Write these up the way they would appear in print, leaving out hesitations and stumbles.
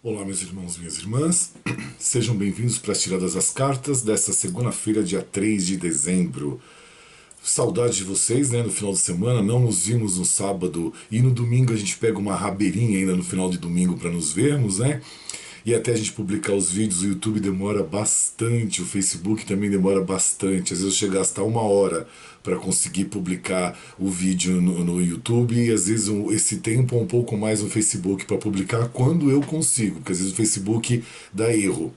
Olá, meus irmãos e minhas irmãs, sejam bem-vindos para as tiradas das cartas dessa segunda-feira, dia 3 de dezembro. Saudade de vocês, né, no final de semana, não nos vimos no sábado e no domingo a gente pega uma rabeirinha ainda no final de domingo para nos vermos, né? E até a gente publicar os vídeos, o YouTube demora bastante, o Facebook também demora bastante. Às vezes chega a gastar uma hora para conseguir publicar o vídeo no YouTube e às vezes esse tempo é um pouco mais no Facebook para publicar quando eu consigo, porque às vezes o Facebook dá erro.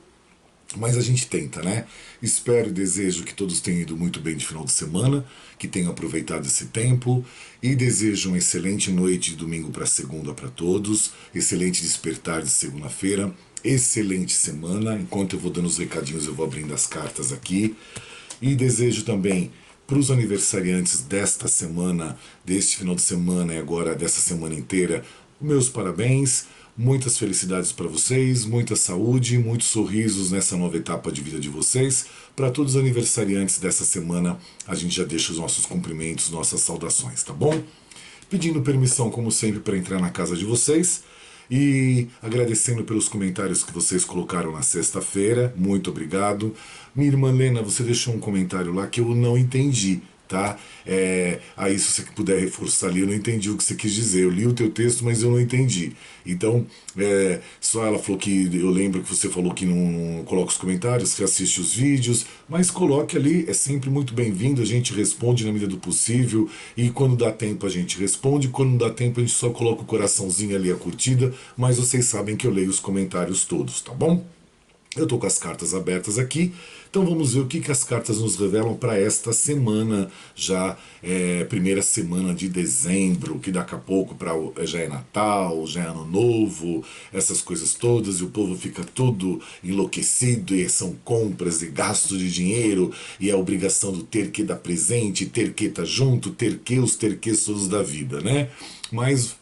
Mas a gente tenta, né? Espero e desejo que todos tenham ido muito bem de final de semana, que tenham aproveitado esse tempo e desejo uma excelente noite de domingo para segunda para todos, excelente despertar de segunda-feira, excelente semana. Enquanto eu vou dando os recadinhos, eu vou abrindo as cartas aqui. E desejo também para os aniversariantes desta semana, deste final de semana e agora dessa semana inteira, meus parabéns. Muitas felicidades para vocês, muita saúde, muitos sorrisos nessa nova etapa de vida de vocês. Para todos os aniversariantes dessa semana, a gente já deixa os nossos cumprimentos, nossas saudações, tá bom? Pedindo permissão, como sempre, para entrar na casa de vocês e agradecendo pelos comentários que vocês colocaram na sexta-feira. Muito obrigado. Minha irmã Lena, você deixou um comentário lá que eu não entendi, tá? Aí se você puder reforçar ali, eu não entendi o que você quis dizer. Eu li o teu texto, mas eu não entendi. Então, só ela falou que eu lembro que você falou que não coloca os comentários, que assiste os vídeos, mas coloque ali, é sempre muito bem-vindo. A gente responde na medida do possível e quando dá tempo a gente responde, quando não dá tempo a gente só coloca o coraçãozinho ali, a curtida, mas vocês sabem que eu leio os comentários todos, tá bom? Eu estou com as cartas abertas aqui, então vamos ver o que as cartas nos revelam para esta semana, já primeira semana de dezembro, que daqui a pouco já é Natal, já é Ano Novo, essas coisas todas, e o povo fica todo enlouquecido, e são compras e gastos de dinheiro, e a obrigação do ter que dar presente, ter que estar junto, ter que os terquês todos da vida, né? Mas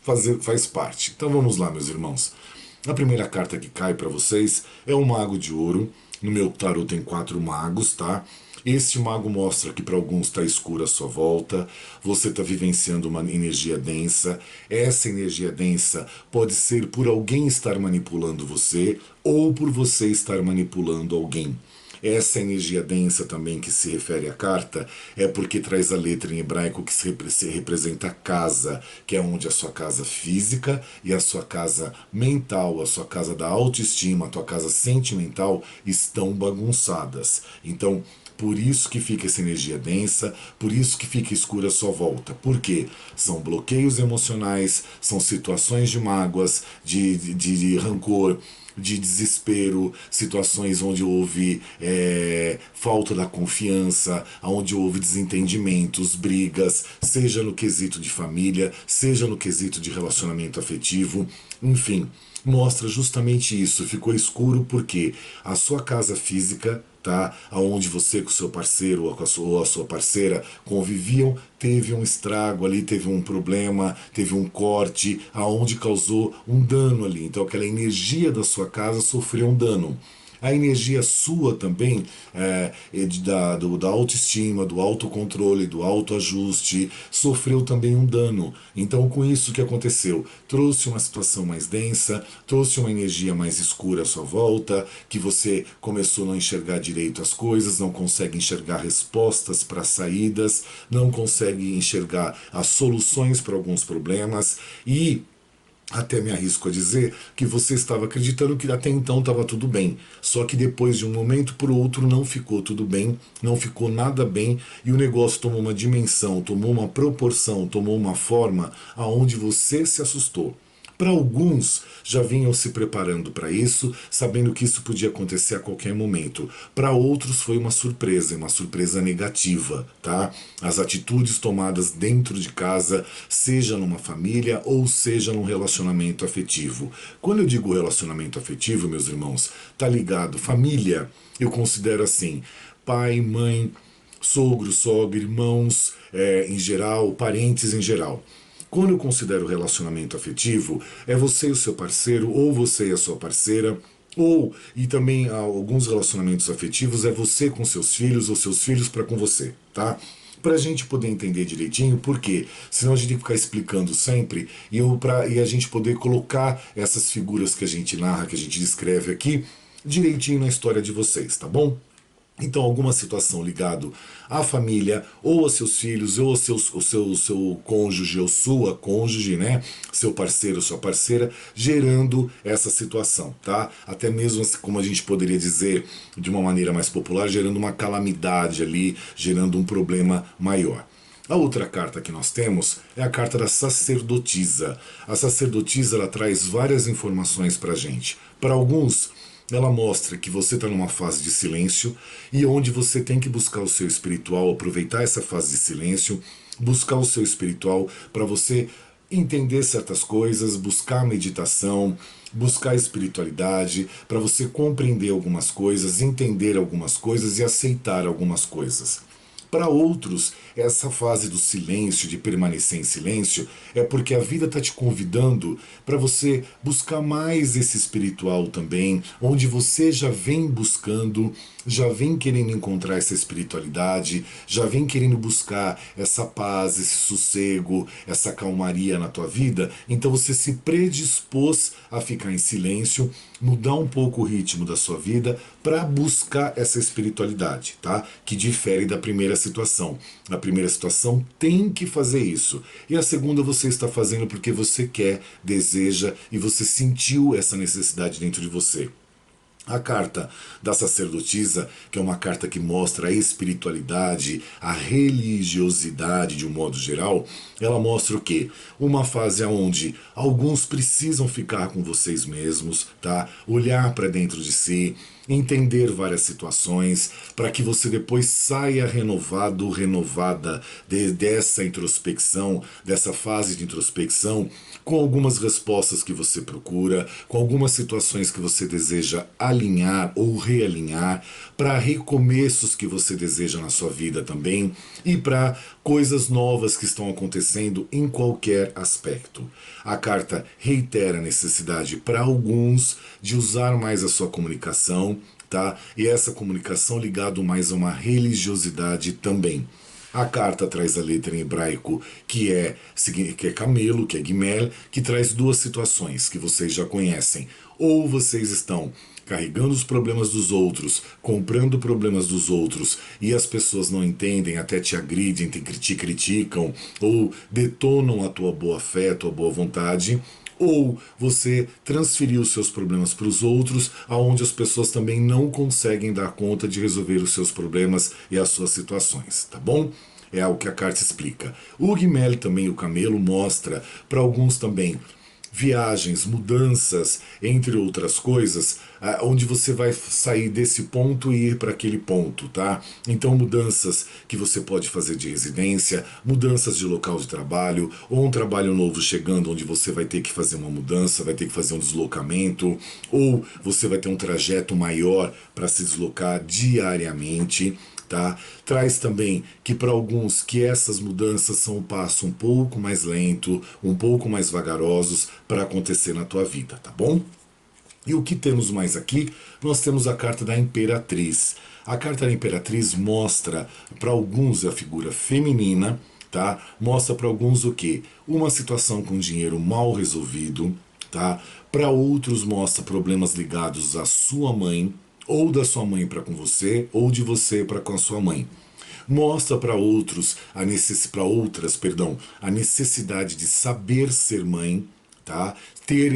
faz parte. Então vamos lá, meus irmãos. A primeira carta que cai para vocês é o Mago de Ouro. No meu tarot tem 4 magos, tá? Este mago mostra que para alguns está escuro à sua volta, você está vivenciando uma energia densa. Essa energia densa pode ser por alguém estar manipulando você ou por você estar manipulando alguém. Essa energia densa também que se refere à carta é porque traz a letra em hebraico que se representa a casa, que é onde a sua casa física e a sua casa mental, a sua casa da autoestima, a tua casa sentimental estão bagunçadas. Então, por isso que fica essa energia densa, por isso que fica escura a sua volta. Por quê? São bloqueios emocionais, são situações de mágoas, de rancor, de desespero, situações onde houve falta da confiança, onde houve desentendimentos, brigas, seja no quesito de família, seja no quesito de relacionamento afetivo, enfim, mostra justamente isso. Ficou escuro porque a sua casa física, tá, aonde você com o seu parceiro ou a sua parceira conviviam, teve um estrago ali, teve um problema, teve um corte, aonde causou um dano ali. Então aquela energia da sua casa sofreu um dano. A energia sua também, da autoestima, do autocontrole, do autoajuste, sofreu também um dano. Então, com isso, o que aconteceu? Trouxe uma situação mais densa, trouxe uma energia mais escura à sua volta, que você começou a não enxergar direito as coisas, não consegue enxergar respostas para saídas, não consegue enxergar as soluções para alguns problemas e até me arrisco a dizer que você estava acreditando que até então estava tudo bem. Só que depois de um momento para o outro não ficou tudo bem, não ficou nada bem e o negócio tomou uma dimensão, tomou uma proporção, tomou uma forma aonde você se assustou. Para alguns, já vinham se preparando para isso, sabendo que isso podia acontecer a qualquer momento. Para outros, foi uma surpresa negativa, tá? As atitudes tomadas dentro de casa, seja numa família ou seja num relacionamento afetivo. Quando eu digo relacionamento afetivo, meus irmãos, tá ligado? Família, eu considero assim: pai, mãe, sogro, sogra, irmãos, em geral, parentes em geral. Quando eu considero relacionamento afetivo, é você e o seu parceiro, ou você e a sua parceira, e também alguns relacionamentos afetivos, é você com seus filhos, ou seus filhos para com você, tá? para a gente poder entender direitinho, porque senão a gente tem que ficar explicando sempre e a gente poder colocar essas figuras que a gente narra, que a gente descreve aqui, direitinho na história de vocês, tá bom? Então, alguma situação ligado à família, ou aos seus filhos, ou seu cônjuge, ou sua cônjuge, né? Seu parceiro, sua parceira, gerando essa situação, tá? Até mesmo, como a gente poderia dizer de uma maneira mais popular, gerando uma calamidade ali, gerando um problema maior. A outra carta que nós temos é a carta da sacerdotisa. A sacerdotisa, ela traz várias informações pra gente. Para alguns, ela mostra que você está numa fase de silêncio e onde você tem que buscar o seu espiritual, aproveitar essa fase de silêncio, buscar o seu espiritual para você entender certas coisas, buscar meditação, buscar espiritualidade, para você compreender algumas coisas, entender algumas coisas e aceitar algumas coisas. Para outros, essa fase do silêncio, de permanecer em silêncio, é porque a vida está te convidando para você buscar mais esse espiritual também, onde você já vem buscando, já vem querendo encontrar essa espiritualidade, já vem querendo buscar essa paz, esse sossego, essa calmaria na tua vida. Então você se predispôs a ficar em silêncio, mudar um pouco o ritmo da sua vida para buscar essa espiritualidade, tá? Que difere da primeira situação. Na primeira situação tem que fazer isso. E a segunda você está fazendo porque você quer, deseja e você sentiu essa necessidade dentro de você. A carta da sacerdotisa, que é uma carta que mostra a espiritualidade, a religiosidade de um modo geral, ela mostra o quê? Uma fase onde alguns precisam ficar com vocês mesmos, tá? Olhar para dentro de si, entender várias situações, para que você depois saia renovado, renovada dessa introspecção, dessa fase de introspecção, com algumas respostas que você procura, com algumas situações que você deseja alinhar ou realinhar, para recomeços que você deseja na sua vida também e para coisas novas que estão acontecendo em qualquer aspecto. A carta reitera a necessidade para alguns de usar mais a sua comunicação, tá? E essa comunicação ligado mais a uma religiosidade também. A carta traz a letra em hebraico que é camelo, que é gimel, que traz duas situações que vocês já conhecem. Ou vocês estão carregando os problemas dos outros, comprando problemas dos outros, e as pessoas não entendem, até te agridem, te criticam, ou detonam a tua boa fé, a tua boa vontade, ou você transferiu os seus problemas para os outros, aonde as pessoas também não conseguem dar conta de resolver os seus problemas e as suas situações, tá bom? É o que a carta explica. O Gimel também, o camelo, mostra para alguns também viagens, mudanças, entre outras coisas, onde você vai sair desse ponto e ir para aquele ponto, tá? Então mudanças que você pode fazer de residência, mudanças de local de trabalho, ou um trabalho novo chegando onde você vai ter que fazer uma mudança, vai ter que fazer um deslocamento, ou você vai ter um trajeto maior para se deslocar diariamente. Tá? Traz também que para alguns que essas mudanças são um passo um pouco mais lento, um pouco mais vagarosos para acontecer na tua vida, tá bom? E o que temos mais aqui? Nós temos a carta da Imperatriz. A carta da Imperatriz mostra para alguns a figura feminina, tá? Mostra para alguns o quê? Uma situação com dinheiro mal resolvido, tá? Para outros mostra problemas ligados à sua mãe, ou da sua mãe para com você, ou de você para com a sua mãe. Mostra para outros a necessidade de saber ser mãe, tá? Ter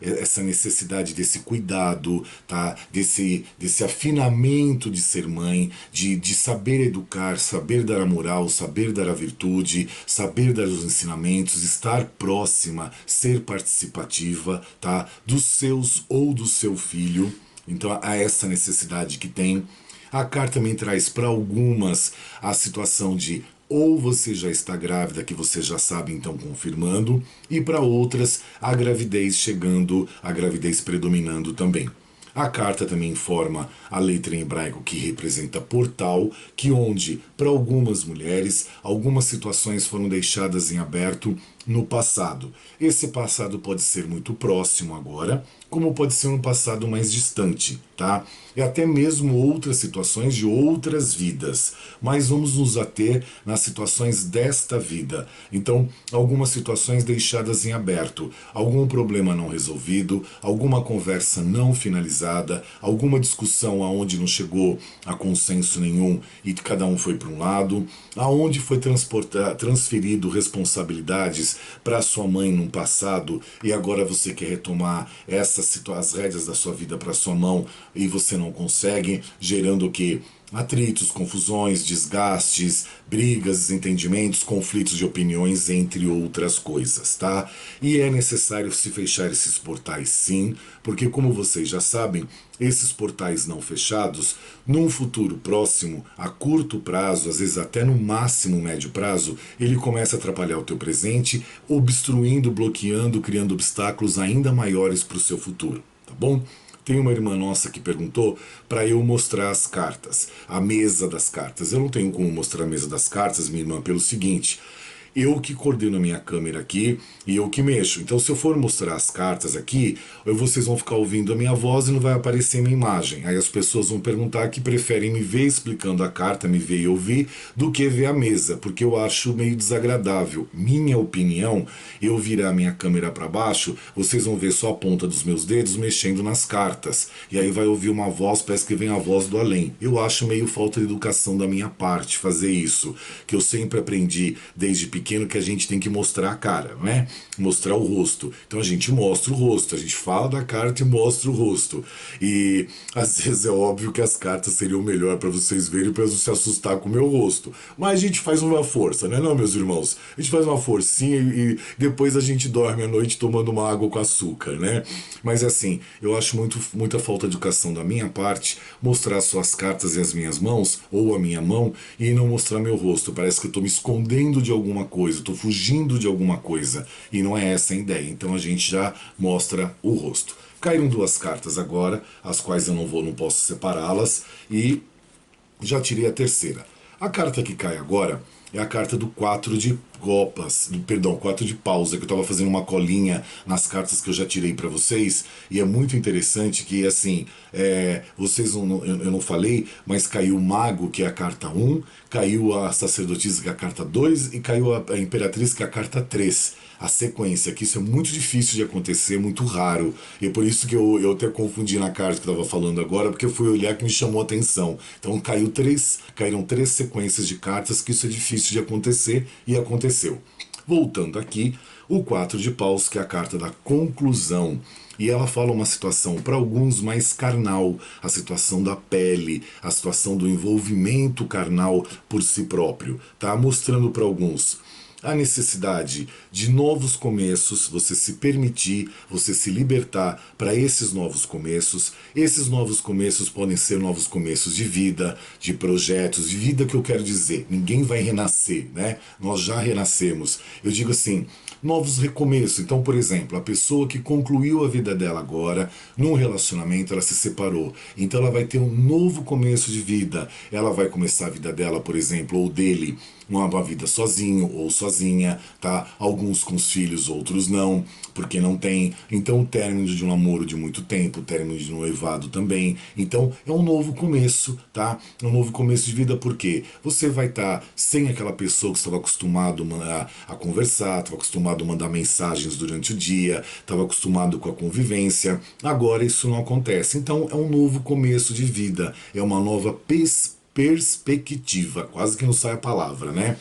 essa necessidade desse cuidado, tá? Desse afinamento de ser mãe, de saber educar, saber dar a moral, saber dar a virtude, saber dar os ensinamentos, estar próxima, ser participativa, tá? Dos seus ou do seu filho. Então há essa necessidade que tem. A carta também traz para algumas a situação de ou você já está grávida, que você já sabe, então confirmando, e para outras a gravidez chegando, a gravidez predominando também. A carta também informa a letra em hebraico que representa portal, que onde, para algumas mulheres, algumas situações foram deixadas em aberto no passado. Esse passado pode ser muito próximo agora, como pode ser um passado mais distante, tá? E até mesmo outras situações de outras vidas. Mas vamos nos ater nas situações desta vida. Então, algumas situações deixadas em aberto, algum problema não resolvido, alguma conversa não finalizada, alguma discussão aonde não chegou a consenso nenhum e cada um foi para um lado, aonde foi transferido responsabilidades para sua mãe no passado e agora você quer retomar as rédeas da sua vida para sua mão e você não consegue, gerando o que? Atritos, confusões, desgastes, brigas, desentendimentos, conflitos de opiniões, entre outras coisas, tá? E é necessário se fechar esses portais sim, porque como vocês já sabem, esses portais não fechados, num futuro próximo, a curto prazo, às vezes até no máximo médio prazo, ele começa a atrapalhar o teu presente, obstruindo, bloqueando, criando obstáculos ainda maiores para o seu futuro, tá bom? Tem uma irmã nossa que perguntou para eu mostrar as cartas, a mesa das cartas. Eu não tenho como mostrar a mesa das cartas, minha irmã, pelo seguinte: eu que coordeno a minha câmera aqui e eu que mexo. Então, se eu for mostrar as cartas aqui, vocês vão ficar ouvindo a minha voz e não vai aparecer minha imagem. Aí as pessoas vão perguntar que preferem me ver explicando a carta, me ver e ouvir, do que ver a mesa, porque eu acho meio desagradável. Minha opinião, eu virar minha câmera para baixo, vocês vão ver só a ponta dos meus dedos mexendo nas cartas. E aí vai ouvir uma voz, parece que vem a voz do além. Eu acho meio falta de educação da minha parte fazer isso, que eu sempre aprendi desde pequeno que a gente tem que mostrar a cara, né? Mostrar o rosto. Então a gente mostra o rosto, a gente fala da carta e mostra o rosto. E às vezes é óbvio que as cartas seriam melhor para vocês verem, para não se assustar com o meu rosto. Mas a gente faz uma força, né, não, meus irmãos? A gente faz uma forcinha e depois a gente dorme à noite tomando uma água com açúcar, né? Mas assim, eu acho muita falta de educação da minha parte mostrar só as cartas e as minhas mãos, ou a minha mão, e não mostrar meu rosto. Parece que eu tô me escondendo de alguma coisa, tô fugindo de alguma coisa. E não é essa a ideia. Então a gente já mostra o rosto. Caíram duas cartas agora, as quais eu não posso separá-las, e já tirei a terceira. A carta que cai agora é a carta do 4 de copas, perdão, 4 de paus, é que eu estava fazendo uma colinha nas cartas que eu já tirei para vocês, e é muito interessante que, assim, vocês eu não falei, mas caiu o mago, que é a carta 1, caiu a sacerdotisa, que é a carta 2, e caiu a imperatriz, que é a carta 3. A sequência, que isso é muito difícil de acontecer, muito raro. E é por isso que eu até confundi na carta que eu estava falando agora, porque eu fui olhar que me chamou a atenção. Então caíram três sequências de cartas, que isso é difícil de acontecer, e aconteceu. Voltando aqui, o 4 de paus, que é a carta da conclusão. E ela fala uma situação, para alguns, mais carnal, a situação da pele, a situação do envolvimento carnal por si próprio, tá? Mostrando para alguns a necessidade de novos começos, você se permitir, você se libertar para esses novos começos. Esses novos começos podem ser novos começos de vida, de projetos, de vida, que eu quero dizer. Ninguém vai renascer, né? Nós já renascemos. Eu digo assim, novos recomeços. Então, por exemplo, a pessoa que concluiu a vida dela agora, num relacionamento, ela se separou. Então ela vai ter um novo começo de vida. Ela vai começar a vida dela, por exemplo, ou dele, uma vida sozinho ou sozinha, tá? Alguns com os filhos, outros não, porque não tem. Então, o término de um namoro de muito tempo, o término de um noivado também. Então, é um novo começo, tá? É um novo começo de vida, porque você vai estar sem aquela pessoa que estava acostumado a conversar, estava acostumado a mandar mensagens durante o dia, estava acostumado com a convivência. Agora isso não acontece. Então, é um novo começo de vida, é uma nova perspectiva, quase que não sai a palavra, né?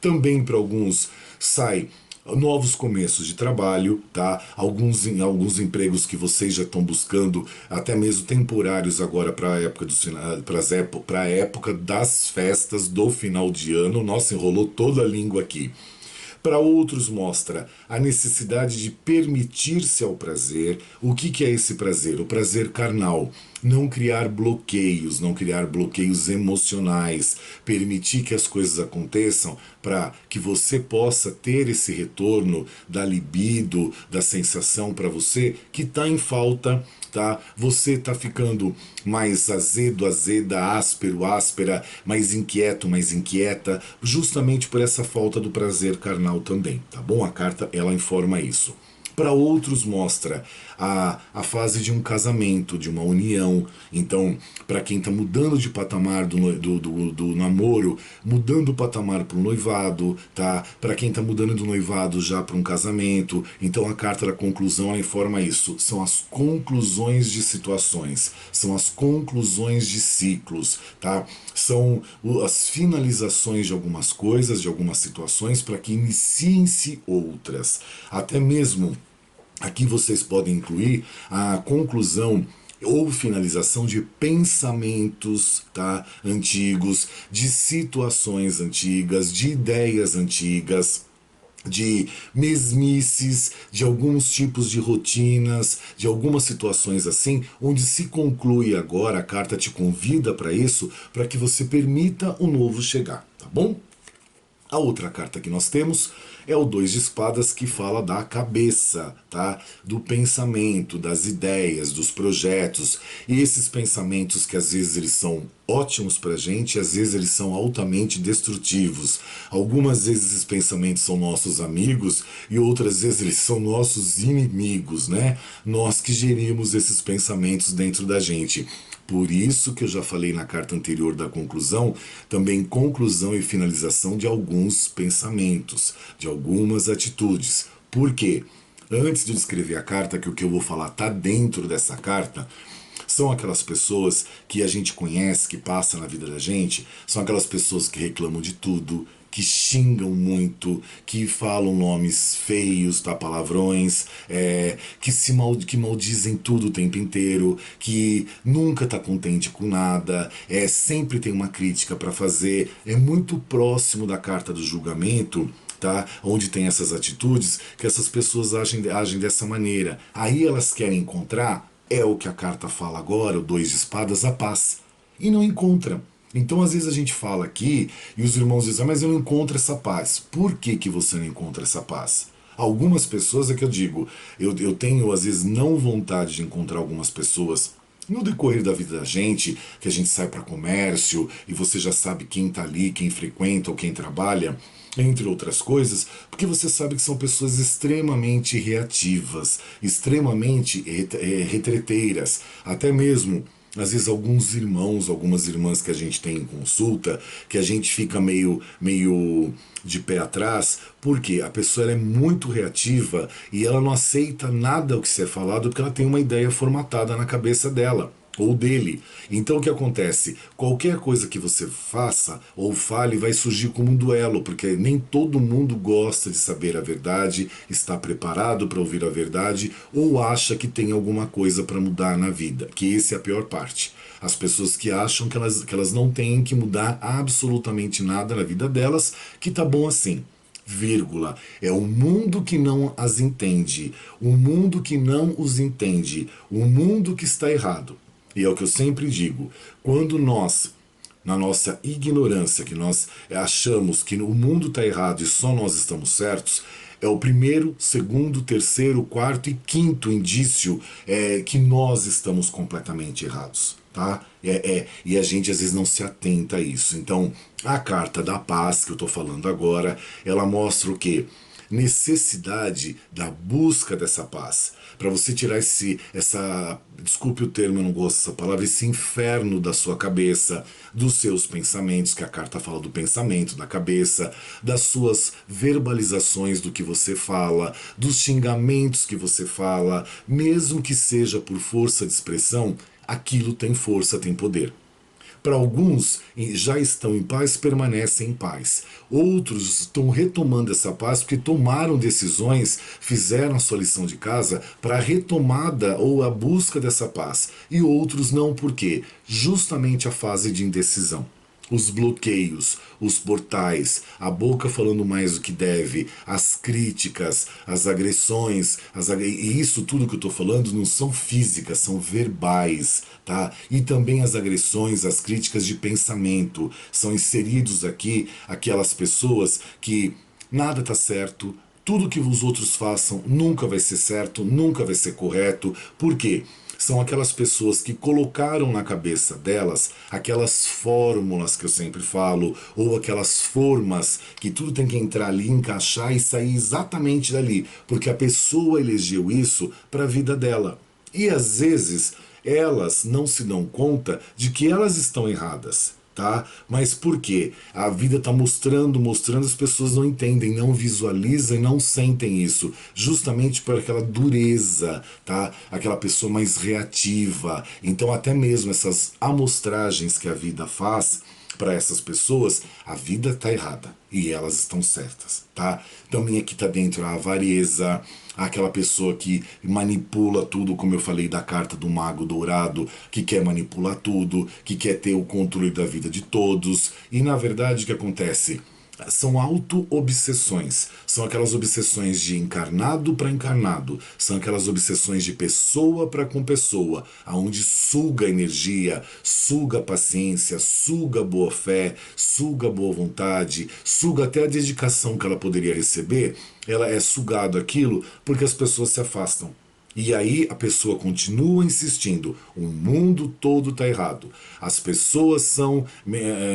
Também para alguns sai novos começos de trabalho, tá? Alguns empregos que vocês já estão buscando, até mesmo temporários agora para a época das festas do final de ano. Nossa, enrolou toda a língua aqui. Para outros mostra a necessidade de permitir-se ao prazer. O que é esse prazer? O prazer carnal. não criar bloqueios emocionais, permitir que as coisas aconteçam para que você possa ter esse retorno da libido, da sensação para você que está em falta, tá? Você tá ficando mais azedo, azeda, áspero, áspera, mais inquieto, mais inquieta, justamente por essa falta do prazer carnal também, tá bom? A carta, ela informa isso. Para outros mostra a fase de um casamento, de uma união. Então, para quem está mudando de patamar do namoro, mudando o patamar para o noivado, tá? Para quem está mudando do noivado já para um casamento. Então, a carta da conclusão ela informa isso. São as conclusões de situações, são as conclusões de ciclos, tá? São as finalizações de algumas coisas, de algumas situações, para que iniciem-se outras. Até mesmo aqui vocês podem incluir a conclusão ou finalização de pensamentos, tá, antigos, de situações antigas, de ideias antigas, de mesmices, de alguns tipos de rotinas, de algumas situações assim, onde se conclui agora, a carta te convida para isso, para que você permita o novo chegar, tá bom? A outra carta que nós temos é o 2 de espadas, que fala da cabeça, tá? Do pensamento, das ideias, dos projetos. E esses pensamentos que às vezes eles são ótimos pra gente, às vezes eles são altamente destrutivos. Algumas vezes esses pensamentos são nossos amigos e outras vezes eles são nossos inimigos, né? Nós que gerimos esses pensamentos dentro da gente. Por isso que eu já falei na carta anterior da conclusão, também conclusão e finalização de alguns pensamentos, de algumas atitudes. Por quê? Antes de descrever a carta, que o que eu vou falar está dentro dessa carta, são aquelas pessoas que a gente conhece, que passam na vida da gente, são aquelas pessoas que reclamam de tudo, que xingam muito, que falam nomes feios, tá, palavrões, que maldizem tudo o tempo inteiro, que nunca tá contente com nada, sempre tem uma crítica para fazer, é muito próximo da carta do julgamento, tá? Onde tem essas atitudes, que essas pessoas agem dessa maneira. Aí elas querem encontrar, é o que a carta fala agora, o 2 de espadas, a paz. E não encontram. Então, às vezes a gente fala aqui e os irmãos dizem, mas eu não encontro essa paz. Por que, que você não encontra essa paz? Algumas pessoas é que eu digo, eu tenho às vezes não vontade de encontrar algumas pessoas no decorrer da vida da gente, que a gente sai para comércio e você já sabe quem está ali, quem frequenta ou quem trabalha, entre outras coisas, porque você sabe que são pessoas extremamente reativas, extremamente retreteiras, até mesmo às vezes alguns irmãos, algumas irmãs que a gente tem em consulta, que a gente fica meio de pé atrás, porque a pessoa ela é muito reativa e ela não aceita nada o que se é falado porque ela tem uma ideia formatada na cabeça dela ou dele. Então o que acontece? Qualquer coisa que você faça ou fale vai surgir como um duelo, porque nem todo mundo gosta de saber a verdade, está preparado para ouvir a verdade ou acha que tem alguma coisa para mudar na vida, que essa é a pior parte. As pessoas que acham que elas não têm que mudar absolutamente nada na vida delas, que tá bom assim. Vírgula. É o mundo que não as entende, o mundo que não os entende, o mundo que está errado. E é o que eu sempre digo, quando nós, na nossa ignorância, que nós achamos que o mundo está errado e só nós estamos certos, é o primeiro, segundo, terceiro, quarto e quinto indício que nós estamos completamente errados. Tá? E a gente às vezes não se atenta a isso. Então, a carta da paz que eu estou falando agora, ela mostra o quê? Necessidade da busca dessa paz. Para você tirar desculpe o termo, eu não gosto dessa palavra, esse inferno da sua cabeça, dos seus pensamentos, que a carta fala do pensamento, da cabeça, das suas verbalizações do que você fala, dos xingamentos que você fala, mesmo que seja por força de expressão, aquilo tem força, tem poder. Para alguns, já estão em paz, permanecem em paz. Outros estão retomando essa paz porque tomaram decisões, fizeram a sua lição de casa para a retomada ou a busca dessa paz. E outros não, por quê? Justamente a fase de indecisão. os bloqueios, os portais, a boca falando mais do que deve, as críticas, as agressões, e isso tudo que eu estou falando não são físicas, são verbais, tá? E também as agressões, as críticas de pensamento, são inseridos aqui aquelas pessoas que nada está certo, tudo que os outros façam nunca vai ser certo, nunca vai ser correto. Por quê? São aquelas pessoas que colocaram na cabeça delas aquelas fórmulas que eu sempre falo, ou aquelas formas que tudo tem que entrar ali, encaixar e sair exatamente dali, porque a pessoa elegeu isso para a vida dela. E às vezes elas não se dão conta de que elas estão erradas. Tá? Mas por quê? A vida está mostrando, as pessoas não entendem, não visualizam e não sentem isso, justamente por aquela dureza, tá? Aquela pessoa mais reativa. Então até mesmo essas amostragens que a vida faz para essas pessoas, a vida está errada e elas estão certas, tá? Também aqui está dentro a avareza, aquela pessoa que manipula tudo, como eu falei da carta do Mago Dourado, que quer manipular tudo, que quer ter o controle da vida de todos. E na verdade o que acontece? São auto-obsessões. São aquelas obsessões de encarnado para encarnado. São aquelas obsessões de pessoa para com pessoa, aonde suga energia, suga paciência, suga boa fé, suga boa vontade, suga até a dedicação que ela poderia receber. Ela é sugado aquilo porque as pessoas se afastam. E aí a pessoa continua insistindo. O mundo todo está errado. As pessoas são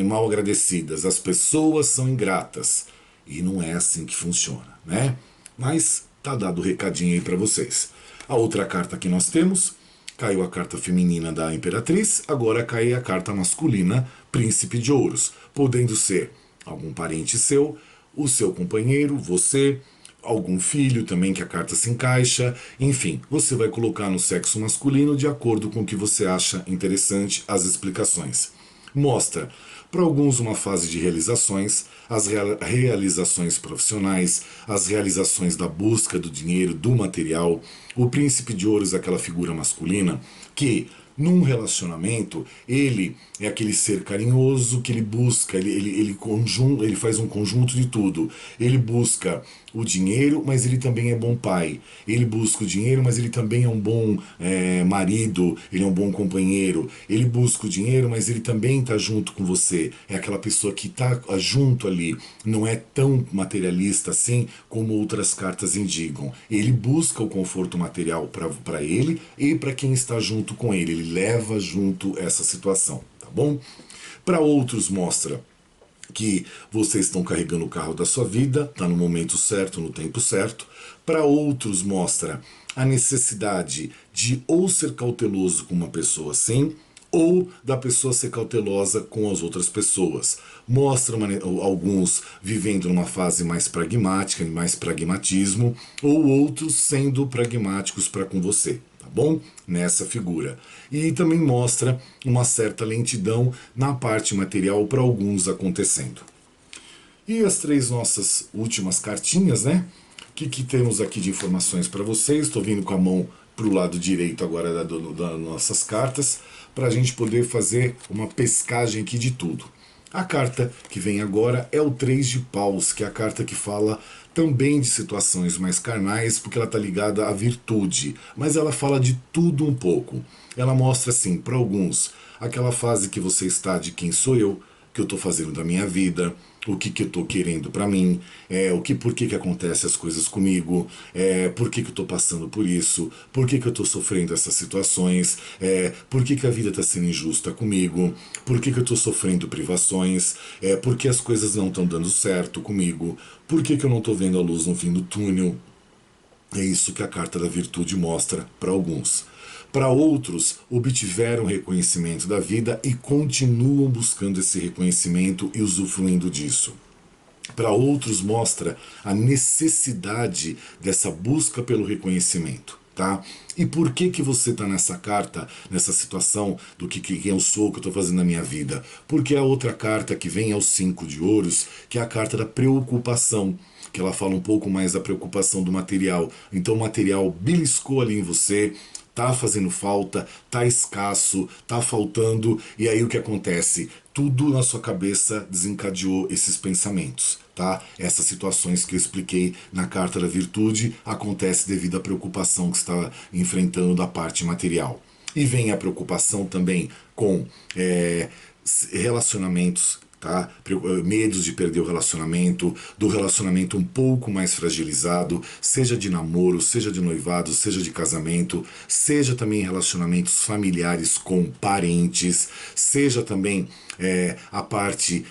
mal agradecidas. As pessoas são ingratas. E não é assim que funciona, né? Mas tá dado o recadinho aí para vocês. A outra carta que nós temos, caiu a carta feminina da Imperatriz, agora cai a carta masculina, Príncipe de Ouros, podendo ser algum parente seu, o seu companheiro, você, algum filho também que a carta se encaixa, enfim, você vai colocar no sexo masculino de acordo com o que você acha interessante as explicações. Mostra para alguns uma fase de realizações, as realizações profissionais, as realizações da busca do dinheiro, do material. O príncipe de ouros é aquela figura masculina que num relacionamento, ele é aquele ser carinhoso que ele busca, ele faz um conjunto de tudo. Ele busca o dinheiro, mas ele também é bom pai. Ele busca o dinheiro, mas ele também é um bom marido, ele é um bom companheiro. Ele busca o dinheiro, mas ele também está junto com você. É aquela pessoa que está junto ali. Não é tão materialista assim como outras cartas indicam. Ele busca o conforto material para ele e para quem está junto com ele. Ele leva junto essa situação, tá bom? Para outros mostra que vocês estão carregando o carro da sua vida, está no momento certo, no tempo certo. Para outros mostra a necessidade de ou ser cauteloso com uma pessoa assim, ou da pessoa ser cautelosa com as outras pessoas. Mostra alguns vivendo numa fase mais pragmática, mais pragmatismo, ou outros sendo pragmáticos para com você. Tá bom? Nessa figura. E também mostra uma certa lentidão na parte material para alguns acontecendo. E as três nossas últimas cartinhas, né? O que temos aqui de informações para vocês? Estou vindo com a mão para o lado direito agora das nossas cartas, para a gente poder fazer uma pescagem aqui de tudo. A carta que vem agora é o 3 de Paus, que é a carta que fala também de situações mais carnais, porque ela está ligada à virtude, mas ela fala de tudo um pouco. Ela mostra assim, para alguns, aquela fase que você está de quem sou eu, que eu estou fazendo da minha vida, o que eu estou querendo para mim, por que acontecem as coisas comigo, por que eu estou passando por isso, por que eu estou sofrendo essas situações, por que a vida está sendo injusta comigo, por que eu estou sofrendo privações, por que as coisas não estão dando certo comigo, por que eu não estou vendo a luz no fim do túnel. É isso que a carta da virtude mostra para alguns. Para outros, obtiveram reconhecimento da vida e continuam buscando esse reconhecimento e usufruindo disso. Para outros, mostra a necessidade dessa busca pelo reconhecimento. Tá? E por que você está nessa carta, nessa situação do que quem eu sou, o que eu estou fazendo na minha vida? Porque a outra carta que vem é o 5 de ouros, que é a carta da preocupação, que ela fala um pouco mais da preocupação do material. Então o material beliscou ali em você, tá fazendo falta, tá escasso, tá faltando, e aí o que acontece? Tudo na sua cabeça desencadeou esses pensamentos, tá? Essas situações que eu expliquei na carta da virtude acontece devido à preocupação que você está enfrentando da parte material. E vem a preocupação também com relacionamentos, tá? Medos de perder o relacionamento, do relacionamento um pouco mais fragilizado, seja de namoro, seja de noivado, seja de casamento, seja também relacionamentos familiares com parentes, seja também a parte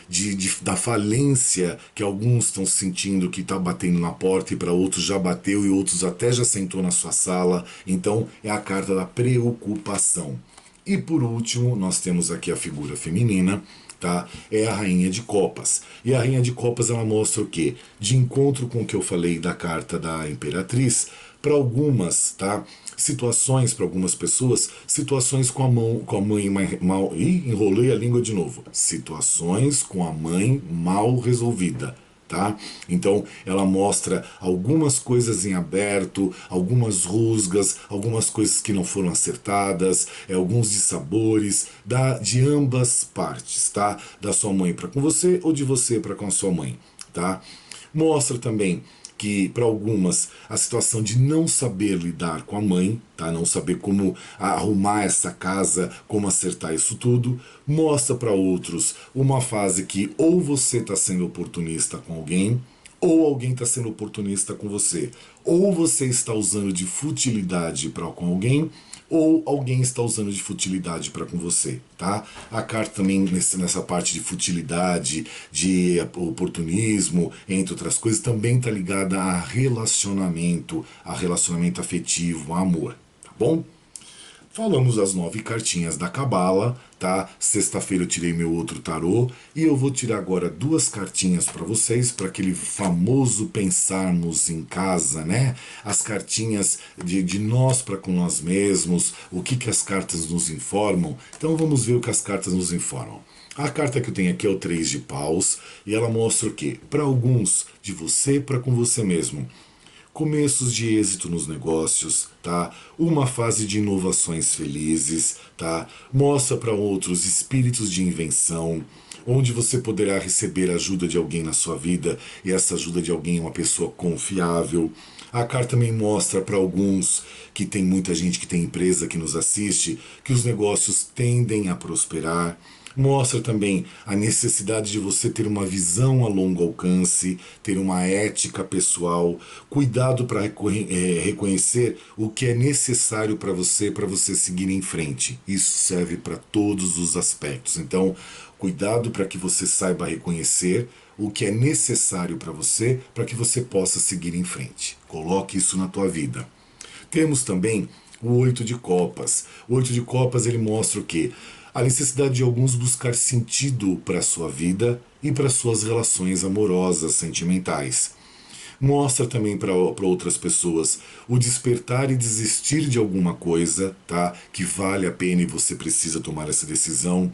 da falência que alguns estão sentindo que está batendo na porta e para outros já bateu e outros até já sentou na sua sala. Então é a carta da preocupação. E por último, nós temos aqui a figura feminina, tá? É a Rainha de Copas. E a Rainha de Copas ela mostra o quê? De encontro com o que eu falei da carta da Imperatriz, para algumas, tá? Situações, para algumas pessoas, situações com a mãe mal. Ih, enrolei a língua de novo. Situações com a mãe mal resolvida. Tá? Então ela mostra algumas coisas em aberto, algumas rusgas, algumas coisas que não foram acertadas, alguns dissabores de ambas partes, tá? Da sua mãe para com você ou de você para com a sua mãe, tá? Mostra também que para algumas a situação de não saber lidar com a mãe, tá? Não saber como arrumar essa casa, como acertar isso tudo, mostra para outros uma fase que ou você está sendo oportunista com alguém, ou alguém está sendo oportunista com você, ou você está usando de futilidade para com alguém, ou alguém está usando de futilidade para com você, tá? A carta também nessa parte de futilidade, de oportunismo, entre outras coisas, também está ligada a relacionamento afetivo, a amor, tá bom? Falamos as 9 cartinhas da Cabala, tá? Sexta-feira eu tirei meu outro tarô e eu vou tirar agora 2 cartinhas para vocês, para aquele famoso pensarmos em casa, né? As cartinhas de nós para com nós mesmos, o que as cartas nos informam. Então vamos ver o que as cartas nos informam. A carta que eu tenho aqui é o 3 de paus e ela mostra o quê? Para alguns, de você para com você mesmo. Começos de êxito nos negócios, tá? Uma fase de inovações felizes, tá? Mostra para outros espíritos de invenção, onde você poderá receber a ajuda de alguém na sua vida, e essa ajuda de alguém é uma pessoa confiável. A carta também mostra para alguns, que tem muita gente que tem empresa que nos assiste, que os negócios tendem a prosperar. Mostra também a necessidade de você ter uma visão a longo alcance, ter uma ética pessoal, cuidado para reconhecer o que é necessário para você seguir em frente. Isso serve para todos os aspectos. Então, cuidado para que você saiba reconhecer o que é necessário para que você possa seguir em frente. Coloque isso na tua vida. Temos também o 8 de copas. O 8 de copas ele mostra o quê? A necessidade de alguns buscar sentido para a sua vida e para suas relações amorosas, sentimentais. Mostra também para outras pessoas o despertar e desistir de alguma coisa, tá? Que vale a pena e você precisa tomar essa decisão.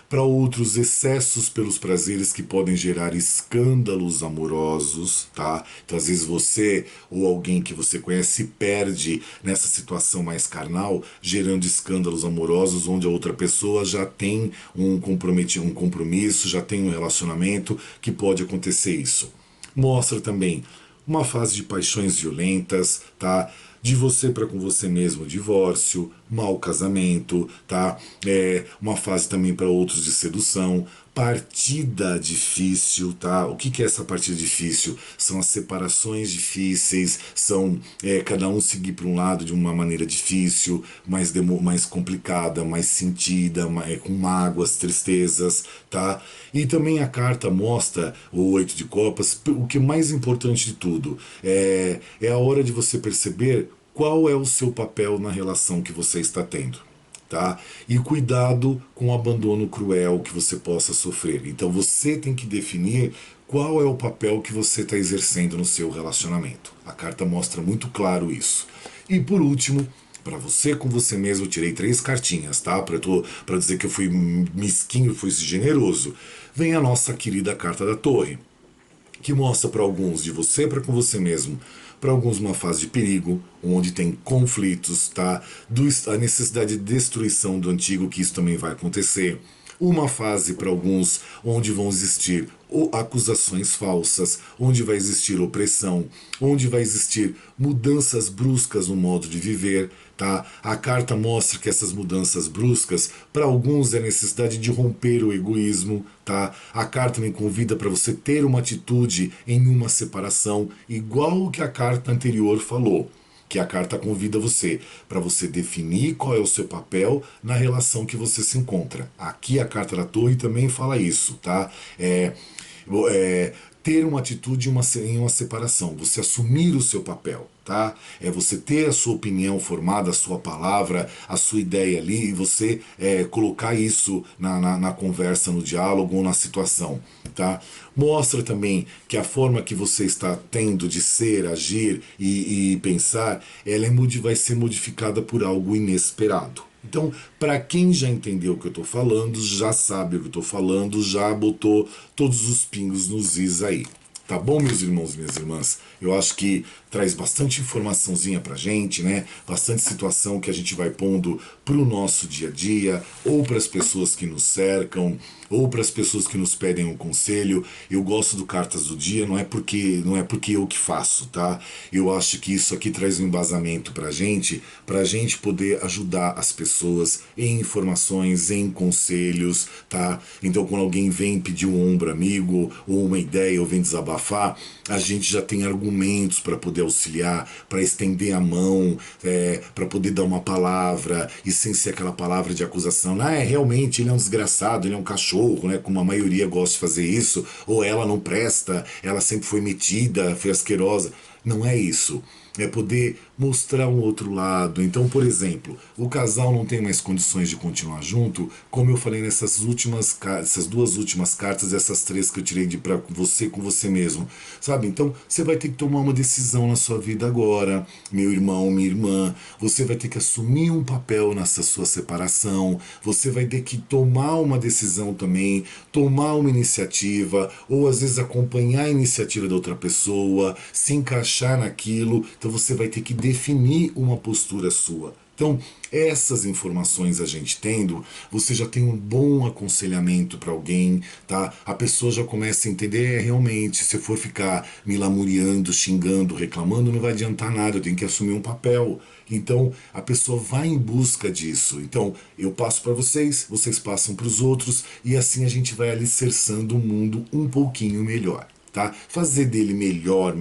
Para outros, excessos pelos prazeres que podem gerar escândalos amorosos, tá? Então, às vezes você ou alguém que você conhece se perde nessa situação mais carnal, gerando escândalos amorosos, onde a outra pessoa já tem um compromisso, já tem um relacionamento, que pode acontecer isso. Mostra também uma fase de paixões violentas, tá? De você para com você mesmo, divórcio, mau casamento, tá? Uma fase também para outros de sedução, partida difícil, tá? O que é essa partida difícil? São as separações difíceis, são cada um seguir para um lado de uma maneira difícil, mais complicada, mais sentida, com mágoas, tristezas, tá? E também a carta mostra, o 8 de copas, o que é mais importante de tudo, é a hora de você perceber qual é o seu papel na relação que você está tendo. Tá? E cuidado com o abandono cruel que você possa sofrer. Então você tem que definir qual é o papel que você está exercendo no seu relacionamento. A carta mostra muito claro isso. E por último, para você com você mesmo, eu tirei 3 cartinhas, tá? Para dizer que eu fui mesquinho, fui generoso. Vem a nossa querida carta da Torre, que mostra para alguns, de você para com você mesmo, Para alguns uma fase de perigo, onde tem conflitos, tá? A necessidade de destruição do antigo, que isso também vai acontecer. Uma fase para alguns onde vão existir acusações falsas, onde vai existir opressão, onde vai existir mudanças bruscas no modo de viver, tá? A carta mostra que essas mudanças bruscas, para alguns é a necessidade de romper o egoísmo, tá? A carta me convida para você ter uma atitude em uma separação, igual o que a carta anterior falou, que a carta convida você para você definir qual é o seu papel na relação que você se encontra. Aqui a carta da Torre também fala isso, tá? Ter uma atitude em uma separação, você assumir o seu papel, tá? É você ter a sua opinião formada, a sua palavra, a sua ideia ali, e você colocar isso na conversa, no diálogo ou na situação, tá? Mostra também que a forma que você está tendo de ser, agir e pensar, ela vai ser modificada por algo inesperado. Então, para quem já entendeu o que eu estou falando, já sabe o que eu estou falando, já botou todos os pingos nos is aí. Tá bom, meus irmãos e minhas irmãs? Eu acho que traz bastante informaçãozinha pra gente, né? Bastante situação que a gente vai pondo pro nosso dia a dia, ou para as pessoas que nos cercam, ou para as pessoas que nos pedem um conselho. Eu gosto do Cartas do Dia, não é porque eu que faço, tá? Eu acho que isso aqui traz um embasamento pra gente poder ajudar as pessoas em informações, em conselhos, tá? Então, quando alguém vem pedir um ombro amigo, ou uma ideia, ou vem desabafar, a gente já tem argumentos para poder auxiliar, para estender a mão, para poder dar uma palavra, e sem ser aquela palavra de acusação. Realmente, ele é um desgraçado, ele é um cachorro, né? Como a maioria gosta de fazer isso, ou ela não presta, ela sempre foi metida, foi asquerosa. Não é isso. É poder mostrar um outro lado. Então, por exemplo, o casal não tem mais condições de continuar junto, como eu falei essas duas últimas cartas, essas três que eu tirei de para você com você mesmo, sabe? Então, você vai ter que tomar uma decisão na sua vida agora, meu irmão, minha irmã. Você vai ter que assumir um papel nessa sua separação. Você vai ter que tomar uma decisão também, tomar uma iniciativa, ou às vezes acompanhar a iniciativa da outra pessoa, se encaixar naquilo. Então você vai ter que definir uma postura sua. Então, essas informações a gente tendo, você já tem um bom aconselhamento para alguém, tá? A pessoa já começa a entender, realmente, se eu for ficar me lamuriando, xingando, reclamando, não vai adiantar nada, eu tenho que assumir um papel. Então, a pessoa vai em busca disso. Então, eu passo para vocês, vocês passam para os outros, e assim a gente vai alicerçando o mundo um pouquinho melhor, tá? Fazer dele melhor,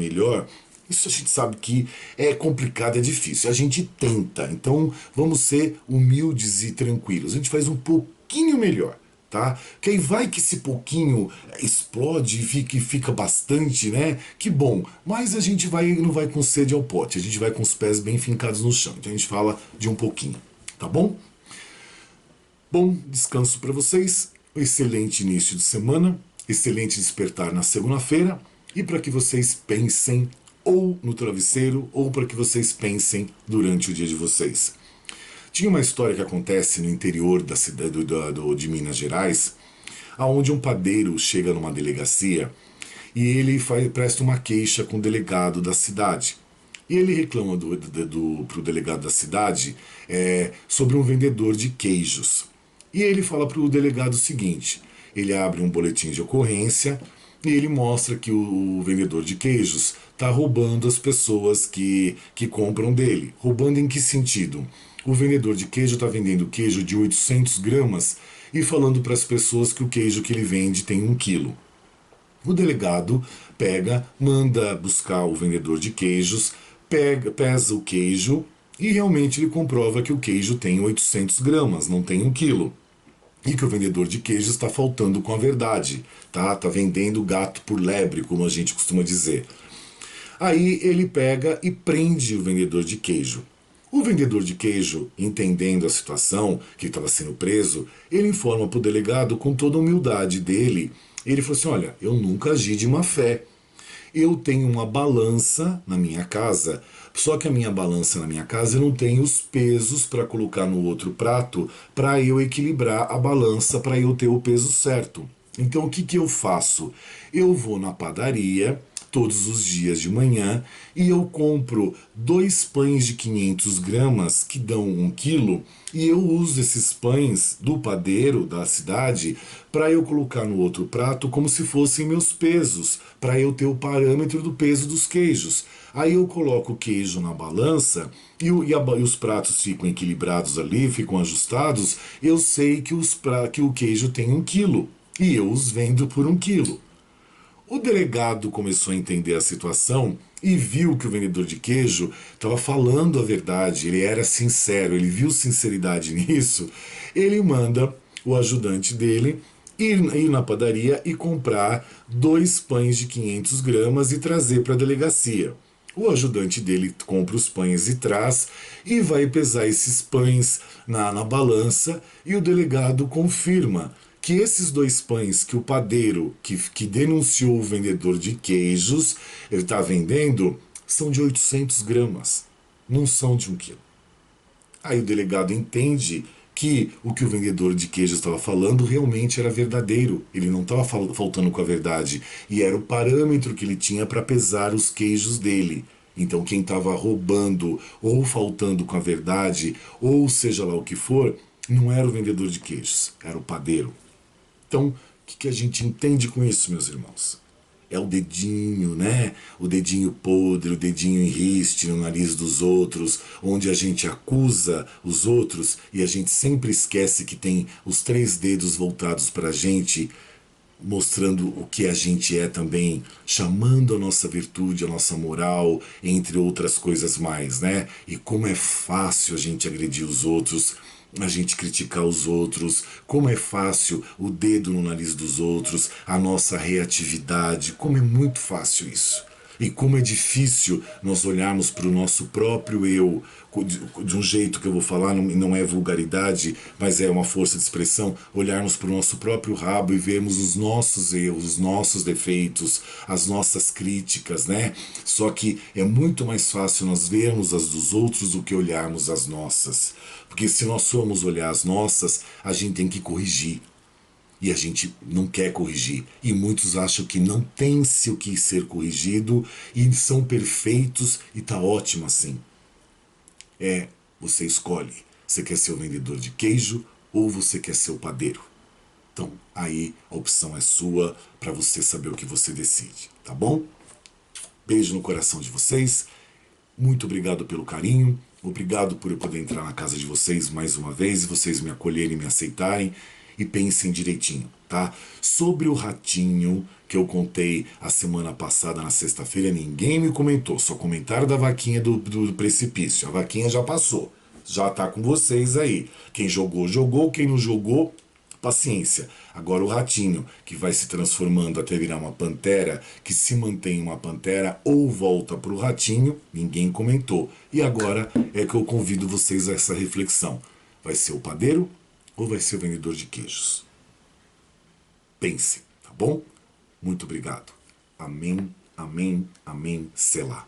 isso a gente sabe que é complicado, é difícil. A gente tenta, então vamos ser humildes e tranquilos. A gente faz um pouquinho melhor, tá? Que aí vai que esse pouquinho explode e fica bastante, né? Que bom. Mas a gente não vai com sede ao pote, a gente vai com os pés bem fincados no chão. Então a gente fala de um pouquinho, tá bom? Bom descanso para vocês, um excelente início de semana, excelente despertar na segunda-feira, e para que vocês pensem ou no travesseiro, ou para que vocês pensem durante o dia de vocês. Tinha uma história que acontece no interior da cidade de Minas Gerais, aonde um padeiro chega numa delegacia e ele presta uma queixa com o delegado da cidade. E ele reclama pro delegado da cidade sobre um vendedor de queijos. E ele fala para o delegado o seguinte: ele abre um boletim de ocorrência e ele mostra que o vendedor de queijos está roubando as pessoas que compram dele. Roubando em que sentido? O vendedor de queijo está vendendo queijo de 800 gramas e falando para as pessoas que o queijo que ele vende tem 1 quilo. O delegado manda buscar o vendedor de queijos, pesa o queijo e realmente ele comprova que o queijo tem 800 gramas, não tem 1 quilo. E que o vendedor de queijo está faltando com a verdade, tá? Tá vendendo gato por lebre, como a gente costuma dizer. Aí ele pega e prende o vendedor de queijo. O vendedor de queijo, entendendo a situação, que estava sendo preso, ele informa para o delegado com toda a humildade dele. Ele falou assim: olha, eu nunca agi de má fé. Eu tenho uma balança na minha casa, só que a minha balança na minha casa eu não tenho os pesos para colocar no outro prato para eu equilibrar a balança, para eu ter o peso certo. Então o que eu faço? Eu vou na padaria, todos os dias de manhã, e eu compro 2 pães de 500 gramas que dão 1 quilo, e eu uso esses pães do padeiro da cidade para eu colocar no outro prato como se fossem meus pesos, para eu ter o parâmetro do peso dos queijos. Aí eu coloco o queijo na balança e os pratos ficam equilibrados ali, ficam ajustados. Eu sei que o queijo tem 1 quilo e eu os vendo por 1 quilo. O delegado começou a entender a situação e viu que o vendedor de queijo estava falando a verdade, ele era sincero, ele viu sinceridade nisso. Ele manda o ajudante dele ir na padaria e comprar 2 pães de 500 gramas e trazer para a delegacia. O ajudante dele compra os pães e traz e vai pesar esses pães na balança, e o delegado confirma que esses 2 pães que o padeiro que denunciou o vendedor de queijos, ele está vendendo, são de 800 gramas, não são de 1 quilo. Aí o delegado entende que o vendedor de queijos estava falando realmente era verdadeiro, ele não estava faltando com a verdade, e era o parâmetro que ele tinha para pesar os queijos dele. Então quem estava roubando ou faltando com a verdade, ou seja lá o que for, não era o vendedor de queijos, era o padeiro. Então, o que a gente entende com isso, meus irmãos? É o dedinho, né? O dedinho podre, o dedinho em riste no nariz dos outros, onde a gente acusa os outros e a gente sempre esquece que tem os 3 dedos voltados para a gente, mostrando o que a gente é também, chamando a nossa virtude, a nossa moral, entre outras coisas mais, né? E como é fácil a gente agredir os outros, a gente criticar os outros, como é fácil o dedo no nariz dos outros, a nossa reatividade, como é muito fácil isso. E como é difícil nós olharmos para o nosso próprio eu, de um jeito que eu vou falar, não é vulgaridade, mas é uma força de expressão, olharmos para o nosso próprio rabo e vermos os nossos erros, os nossos defeitos, as nossas críticas, né? Só que é muito mais fácil nós vermos as dos outros do que olharmos as nossas. Porque se nós formos olhar as nossas, a gente tem que corrigir. E a gente não quer corrigir. E muitos acham que não tem-se o que ser corrigido e são perfeitos e tá ótimo assim. Você escolhe. Você quer ser o vendedor de queijo ou você quer ser o padeiro? Então, aí a opção é sua para você saber o que você decide, tá bom? Beijo no coração de vocês. Muito obrigado pelo carinho. Obrigado por eu poder entrar na casa de vocês mais uma vez e vocês me acolherem, me aceitarem. E pensem direitinho, tá? Sobre o ratinho que eu contei a semana passada, na sexta-feira, ninguém me comentou. Só comentaram da vaquinha do precipício. A vaquinha já passou. Já tá com vocês aí. Quem jogou, jogou. Quem não jogou, paciência. Agora o ratinho, que vai se transformando até virar uma pantera, que se mantém uma pantera ou volta pro ratinho, ninguém comentou. E agora é que eu convido vocês a essa reflexão. Vai ser o padeiro ou vai ser o vendedor de queijos? Pense, tá bom? Muito obrigado. Amém, amém, amém, selá.